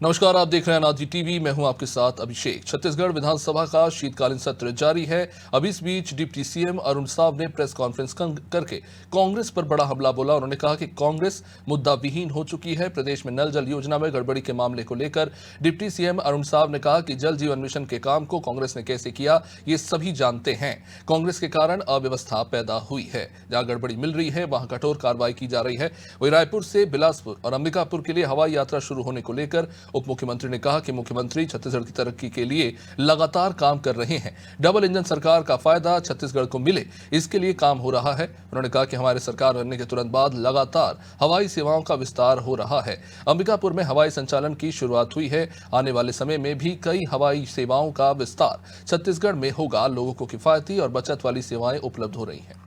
नमस्कार, आप देख रहे हैं नाजी टीवी। मैं हूं आपके साथ अभिषेक। छत्तीसगढ़ विधानसभा का शीतकालीन सत्र जारी है। अब इस बीच डिप्टी सीएम अरुण साव ने प्रेस कॉन्फ्रेंस करके कांग्रेस पर बड़ा हमला बोला। उन्होंने कहा कि कांग्रेस मुद्दा विहीन हो चुकी है। प्रदेश में नल जल योजना में गड़बड़ी के मामले को लेकर डिप्टी सीएम अरुण साव ने कहा कि जल जीवन मिशन के काम को कांग्रेस ने कैसे किया ये सभी जानते हैं। कांग्रेस के कारण अव्यवस्था पैदा हुई है। जहां गड़बड़ी मिल रही है वहां कठोर कार्रवाई की जा रही है। वहीं रायपुर से बिलासपुर और अंबिकापुर के लिए हवाई यात्रा शुरू होने को लेकर उप मुख्यमंत्री ने कहा कि मुख्यमंत्री छत्तीसगढ़ की तरक्की के लिए लगातार काम कर रहे हैं। डबल इंजन सरकार का फायदा छत्तीसगढ़ को मिले, इसके लिए काम हो रहा है। उन्होंने कहा कि हमारे सरकार बनने के तुरंत बाद लगातार हवाई सेवाओं का विस्तार हो रहा है। अंबिकापुर में हवाई संचालन की शुरुआत हुई है। आने वाले समय में भी कई हवाई सेवाओं का विस्तार छत्तीसगढ़ में होगा। लोगों को किफायती और बचत वाली सेवाएं उपलब्ध हो रही हैं।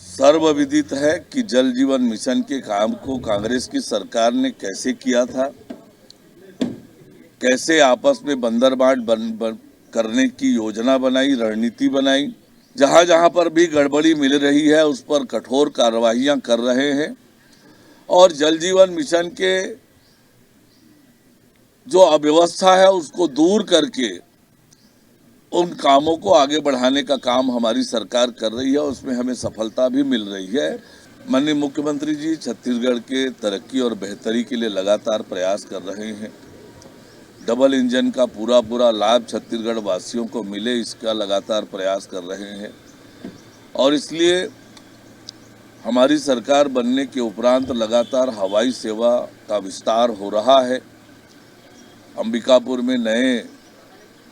सर्वविदित है कि जल जीवन मिशन के काम को कांग्रेस की सरकार ने कैसे किया था, कैसे आपस में बंदरबांट करने की योजना बनाई, रणनीति बनाई। जहां जहां पर भी गड़बड़ी मिल रही है उस पर कठोर कार्रवाइयां कर रहे हैं और जल जीवन मिशन के जो अव्यवस्था है उसको दूर करके उन कामों को आगे बढ़ाने का काम हमारी सरकार कर रही है। उसमें हमें सफलता भी मिल रही है। माननीय मुख्यमंत्री जी छत्तीसगढ़ के तरक्की और बेहतरी के लिए लगातार प्रयास कर रहे हैं। डबल इंजन का पूरा लाभ छत्तीसगढ़ वासियों को मिले, इसका लगातार प्रयास कर रहे हैं और इसलिए हमारी सरकार बनने के उपरांत लगातार हवाई सेवा का विस्तार हो रहा है। अंबिकापुर में नए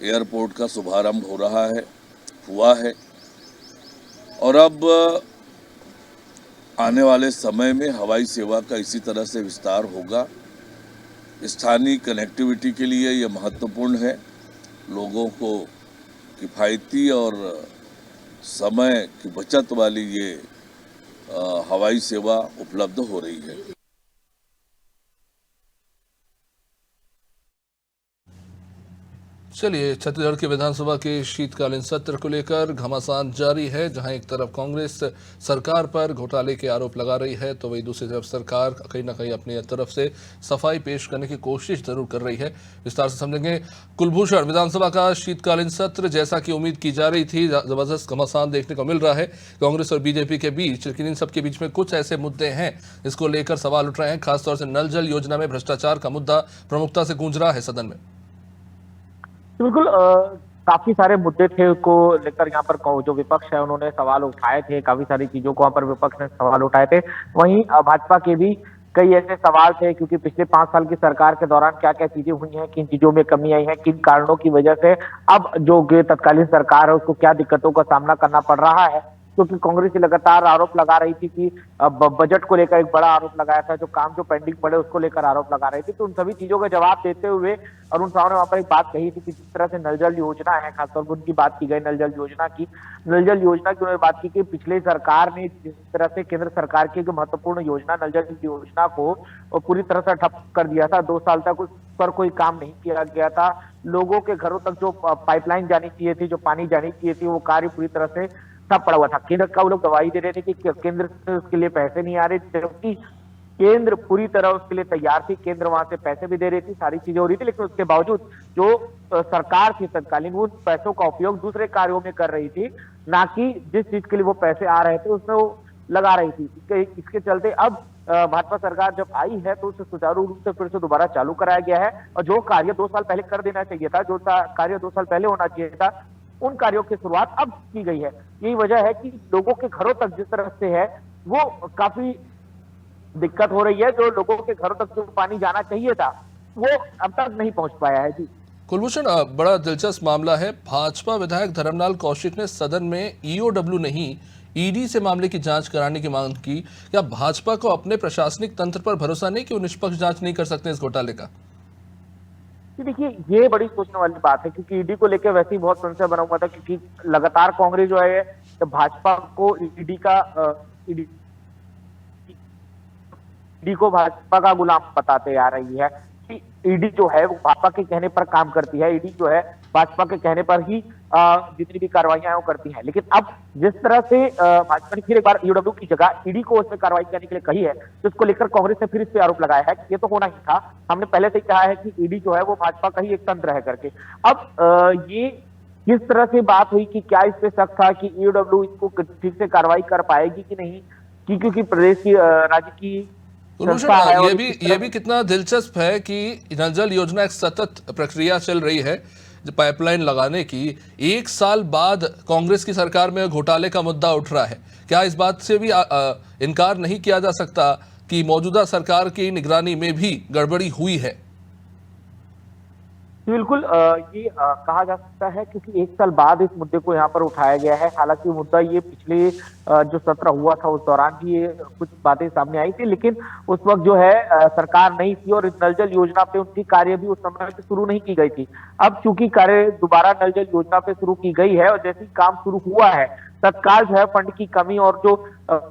एयरपोर्ट का शुभारंभ हुआ है और अब आने वाले समय में हवाई सेवा का इसी तरह से विस्तार होगा। स्थानीय कनेक्टिविटी के लिए यह महत्वपूर्ण है। लोगों को किफ़ायती और समय की बचत वाली ये हवाई सेवा उपलब्ध हो रही है। चलिए, छत्तीसगढ़ के विधानसभा के शीतकालीन सत्र को लेकर घमासान जारी है। जहां एक तरफ कांग्रेस सरकार पर घोटाले के आरोप लगा रही है तो वही दूसरी तरफ सरकार कहीं ना कहीं अपनी तरफ से सफाई पेश करने की कोशिश जरूर कर रही है। विस्तार से समझेंगे। कुलभूषण, विधानसभा का शीतकालीन सत्र जैसा कि उम्मीद की जा रही थी, जबरदस्त घमासान देखने को मिल रहा है कांग्रेस और बीजेपी के बीच। लेकिन इन सबके बीच में कुछ ऐसे मुद्दे हैं जिसको लेकर सवाल उठ रहे हैं। खासतौर से नल जल योजना में भ्रष्टाचार का मुद्दा प्रमुखता से गूंज रहा है सदन में। बिल्कुल, काफी सारे मुद्दे थे को लेकर यहाँ पर जो विपक्ष है उन्होंने सवाल उठाए थे। काफी सारी चीजों को यहाँ पर विपक्ष ने सवाल उठाए थे। वहीं भाजपा के भी कई ऐसे सवाल थे क्योंकि पिछले 5 साल की सरकार के दौरान क्या क्या चीजें हुई हैं, किन चीजों में कमी आई है, किन कारणों की वजह से अब जो तत्कालीन सरकार है उसको क्या दिक्कतों का सामना करना पड़ रहा है। क्योंकि कांग्रेस लगातार आरोप लगा रही थी कि बजट को लेकर एक बड़ा आरोप लगाया था, जो पेंडिंग पड़े उसको लेकर आरोप लगा रही थी। तो उन सभी चीजों का जवाब देते हुए अरुण साव ने वहां पर एक बात कही थी कि जिस तरह से नल जल योजना है, खासतौर पर उनकी बात की गई नल जल योजना की उन्होंने बात की कि पिछले सरकार ने जिस तरह से केंद्र सरकार की जो महत्वपूर्ण योजना नल जल योजना को पूरी तरह से ठप कर दिया था। 2 साल तक उस पर कोई काम नहीं किया गया था। लोगों के घरों तक जो पाइपलाइन जानी चाहिए थी, जो पानी जानी चाहिए थी, वो कार्य पूरी तरह से ठप पड़ा हुआ था। केंद्र का वो लोग गवाही दे रहे थे कि केंद्र से उसके लिए पैसे नहीं आ रहे, जबकि केंद्र पूरी तरह उसके लिए तैयार थी। केंद्र वहां से पैसे भी दे रही थी, सारी चीजें हो रही थी, लेकिन उसके बावजूद जो सरकार थी तत्कालीन वो पैसों का उपयोग दूसरे कार्यों में कर रही थी, ना कि जिस चीज के लिए वो पैसे आ रहे थे उसमें वो लगा रही थी। इसके चलते अब भाजपा सरकार जब आई है तो उसे सुचारू रूप से फिर से दोबारा चालू कराया गया है और जो कार्य 2 साल पहले कर देना चाहिए था, जो कार्य 2 साल पहले होना चाहिए था, उन कार्यों की शुरुआत अब की गई है। यही वजह है कि लोगों के घरों तक जिस तरह से है वो काफी दिक्कत हो रही है। जो लोगों के घरों तक जो पानी जाना चाहिए था वो अब तक नहीं पहुंच पाया है। जी कुलभूषण, बड़ा दिलचस्प मामला है। भाजपा विधायक धर्मलाल कौशिक ने सदन में ईओडब्ल्यू नहीं ईडी से मामले की जांच कराने की मांग की। क्या भाजपा को अपने प्रशासनिक तंत्र पर भरोसा नहीं कि वो निष्पक्ष जांच नहीं कर सकते इस घोटाले का? देखिए, ये बड़ी सोचने वाली बात है क्योंकि ईडी को लेकर वैसे ही बहुत संशय बना हुआ था क्योंकि लगातार कांग्रेस जो है तो भाजपा को ईडी को भाजपा का गुलाम बताते आ रही है कि ईडी जो है वो भाजपा के कहने पर काम करती है। ईडी जो है भाजपा के कहने पर ही जितनी भी कार्रवाइयां हैं वो करती हैं। लेकिन अब जिस तरह से भाजपा ने फिर एक बार ईओडब्ल्यू की जगह ईडी को उसमें कार्रवाई करने के लिए कही है, तो इसको लेकर कांग्रेस ने फिर इस पे आरोप लगाया है कि ये तो होना ही था, हमने पहले से ही कहा है कि ईडी जो है वो भाजपा का ही एक तंत्र है करके। अब ये किस तरह से बात हुई कि क्या इस पे शक था कि ईओडब्ल्यू इसको ठीक से कार्रवाई कर पाएगी कि नहीं, क्योंकि प्रदेश की राज्य की कुलभूषण, संस्था है और ये भी कितना दिलचस्प है कि नल जल योजना एक सतत प्रक्रिया चल रही है पाइपलाइन लगाने की। एक साल बाद कांग्रेस की सरकार में घोटाले का मुद्दा उठ रहा है। क्या इस बात से भी इनकार नहीं किया जा सकता कि मौजूदा सरकार की निगरानी में भी गड़बड़ी हुई है? बिल्कुल ये कहा जा सकता है, क्योंकि एक साल बाद इस मुद्दे को यहाँ पर उठाया गया है। हालांकि मुद्दा ये पिछले जो सत्र हुआ था उस दौरान भी ये कुछ बातें सामने आई थी, लेकिन उस वक्त जो है सरकार नहीं थी और इस नल जल योजना पे उनकी कार्य भी उस समय पे शुरू नहीं की गई थी। अब चूंकि कार्य दोबारा नल जल योजना पे शुरू की गई है और जैसे ही काम शुरू हुआ है, तत्काल जो है फंड की कमी और जो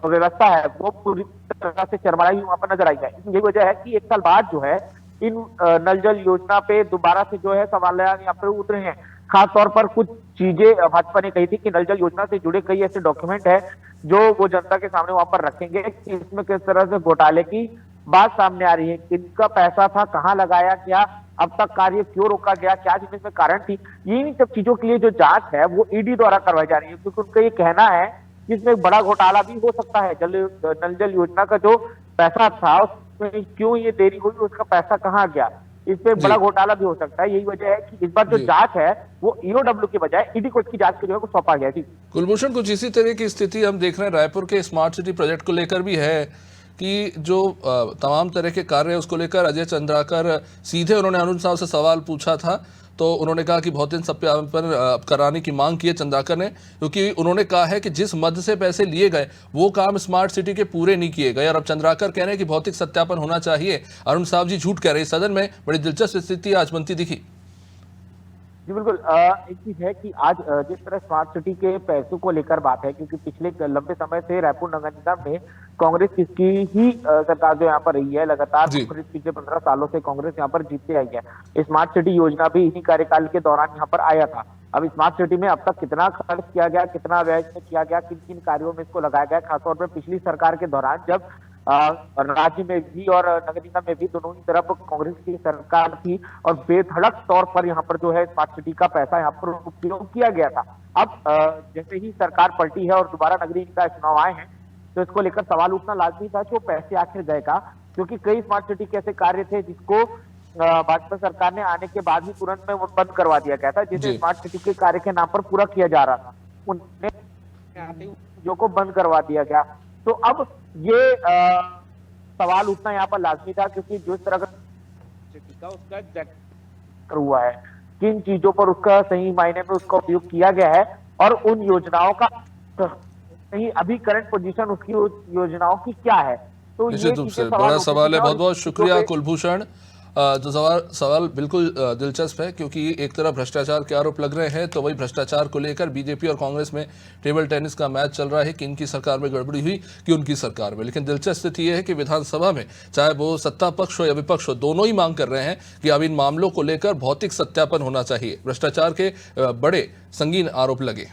व्यवस्था है वो पूरी तरह से चरमराई वहां पर नजर आई है। यही वजह है कि एक साल बाद जो है इन नल जल योजना पे दोबारा से जो है सवाल यहाँ पर उतरे हैं। खास तौर पर कुछ चीजें भाजपा ने कही थी कि नल जल योजना से जुड़े कई ऐसे डॉक्यूमेंट है जो वो जनता के सामने वहां पर रखेंगे कि इसमें किस तरह से घोटाले की बात सामने आ रही है, किसका पैसा था, कहाँ लगाया गया, अब तक कार्य क्यों रोका गया, क्या जिसमें कारण थी। इन सब चीजों के लिए जो जांच है वो ईडी द्वारा करवाई जा रही है, क्योंकि उनका ये कहना है कि इसमें एक बड़ा घोटाला भी हो सकता है। नल जल योजना का जो पैसा था उसमें क्यों ये देरी हुई, उसका पैसा कहाँ गया, इसमें बड़ा घोटाला भी हो सकता है। यही वजह है कि इस बार जो जांच है वो ईओडब्ल्यू के बजाय ईडी को इसकी जांच के लिए सौंपा गया। जी कुलभूषण, कुछ इसी तरह की स्थिति हम देख रहे हैं रायपुर के स्मार्ट सिटी प्रोजेक्ट को लेकर भी है कि जो तमाम तरह के कार्य है उसको लेकर अजय चंद्राकर सीधे उन्होंने अरुण साहब से सवाल पूछा था, तो उन्होंने कहा कि भौतिक सत्यापन कराने की मांग की है चंद्राकर ने, क्योंकि उन्होंने कहा है कि जिस मद से पैसे लिए गए वो काम स्मार्ट सिटी के पूरे नहीं किए गए। और अब चंद्राकर कह रहे हैं कि भौतिक सत्यापन होना चाहिए, अरुण साहब जी झूठ कह रहे हैं। सदन में बड़ी दिलचस्प स्थिति आज बनती दिखी। जी बिल्कुल, एक चीज है कि आज जिस तरह स्मार्ट सिटी के पैसों को लेकर बात है, क्योंकि पिछले लंबे समय से रायपुर नगर निगम में कांग्रेस की ही सरकार जो यहाँ पर रही है, लगातार पिछले 15 सालों से कांग्रेस यहाँ पर जीतती आई है। स्मार्ट सिटी योजना भी इन्हीं कार्यकाल के दौरान यहाँ पर आया था। अब स्मार्ट सिटी में अब तक कितना खर्च किया गया, कितना व्यय किया गया, किन किन कार्यों में इसको लगाया गया, खासतौर पर पिछली सरकार के दौरान जब राज्य में भी और नगर निगम में भी दोनों ही तरफ कांग्रेस की सरकार थी और बेधड़क तौर पर यहाँ पर जो है स्मार्ट सिटी का पैसा यहाँ पर उपयोग किया गया था। अब जैसे ही सरकार पलटी है और दोबारा नगरीय निकाय चुनाव आए हैं, तो इसको लेकर सवाल उठना लाजमी था कि वो पैसे आखिर गए का, क्योंकि कई स्मार्ट सिटी के ऐसे कार्य थे जिसको भाजपा सरकार ने आने के बाद ही तुरंत में वो बंद करवा दिया गया था, जिसे स्मार्ट सिटी के कार्य के नाम पर पूरा किया जा रहा था, उन्हें जो को बंद करवा दिया गया। तो अब ये सवाल उठना यहाँ पर लाजमी था, क्योंकि जिस तरह का उसका हुआ है, किन चीजों पर उसका सही मायने में उसका उपयोग किया गया है और उन योजनाओं का सही अभी करंट पोजीशन उसकी योजनाओं की क्या है। तो निश्चित रूप से बड़ा सवाल है। बहुत बहुत शुक्रिया कुलभूषण। जो सवाल बिल्कुल दिलचस्प है, क्योंकि एक तरफ भ्रष्टाचार के आरोप लग रहे हैं, तो वही भ्रष्टाचार को लेकर बीजेपी और कांग्रेस में टेबल टेनिस का मैच चल रहा है कि इनकी सरकार में गड़बड़ी हुई कि उनकी सरकार में। लेकिन दिलचस्प स्थिति यह है कि विधानसभा में चाहे वो सत्ता पक्ष हो या विपक्ष हो, दोनों ही मांग कर रहे हैं कि अब इन मामलों को लेकर भौतिक सत्यापन होना चाहिए। भ्रष्टाचार के बड़े संगीन आरोप लगे।